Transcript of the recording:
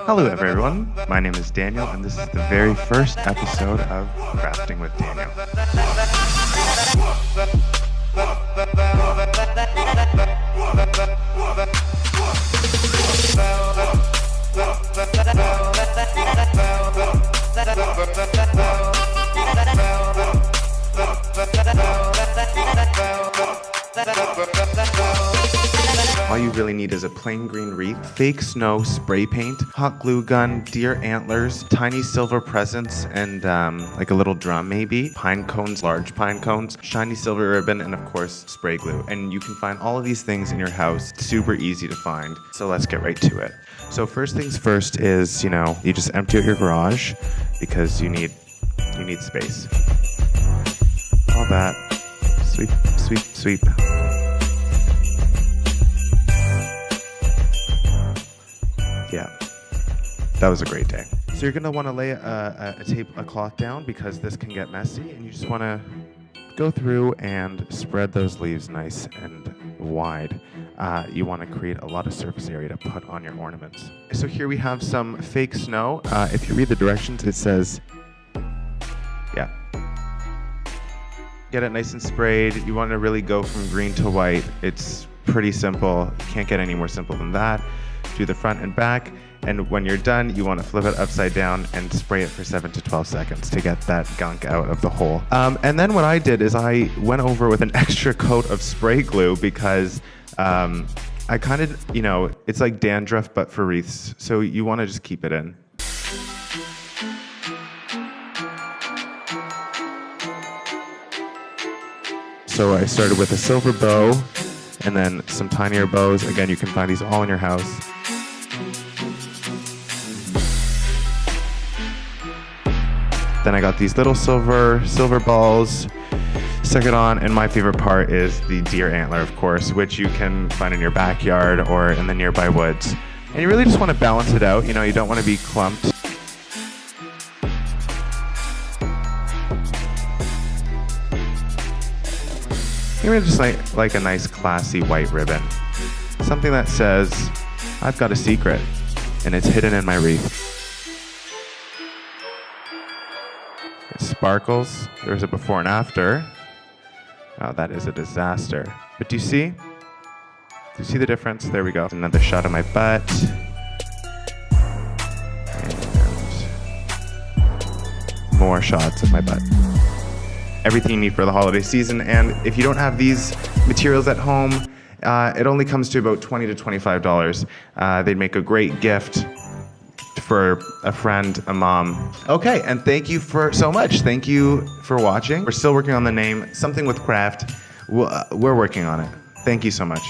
Hello, everyone. My name is Daniel, and this is the very first episode of Crafting with Daniel. All you really need is a plain green wreath, fake snow spray paint, hot glue gun, deer antlers, tiny silver presents, and like a little drum maybe, pine cones, large pine cones, shiny silver ribbon, and of course spray glue. And you can find all of these things in your house. It's super easy to find. So let's get right to it. So first things first is, you just empty out your garage because you need space. All that. Sweep, sweep, sweep. Yeah, that was a great day. So you're gonna want to lay a cloth down because this can get messy, and you just want to go through and spread those leaves nice and wide. You want to create a lot of surface area to put on your ornaments. So here we have some fake snow. If you read the directions, it says, yeah. Get it nice and sprayed. You want to really go from green to white. It's pretty simple. Can't get any more simple than that. Do the front and back, and when you're done, you want to flip it upside down and spray it for 7 to 12 seconds to get that gunk out of the hole. And then what I did is I went over with an extra coat of spray glue because I kind of, it's like dandruff but for wreaths, so you want to just keep it in. So I started with a silver bow and then some tinier bows. Again, you can find these all in your house. Then I got these little silver balls, stuck it on, and my favorite part is the deer antler, of course, which you can find in your backyard or in the nearby woods. And you really just want to balance it out, you don't want to be clumped. You're just like a nice classy white ribbon. Something that says, I've got a secret, and it's hidden in my wreath. It sparkles. There's a before and after. Oh, that is a disaster. But do you see? Do you see the difference? There we go. Another shot of my butt. And more shots of my butt. Everything you need for the holiday season. And if you don't have these materials at home, it only comes to about $20 to $25. They'd make a great gift for a friend, a mom. Okay, and thank you so much. Thank you for watching. We're still working on the name, something with craft. We're working on it. Thank you so much.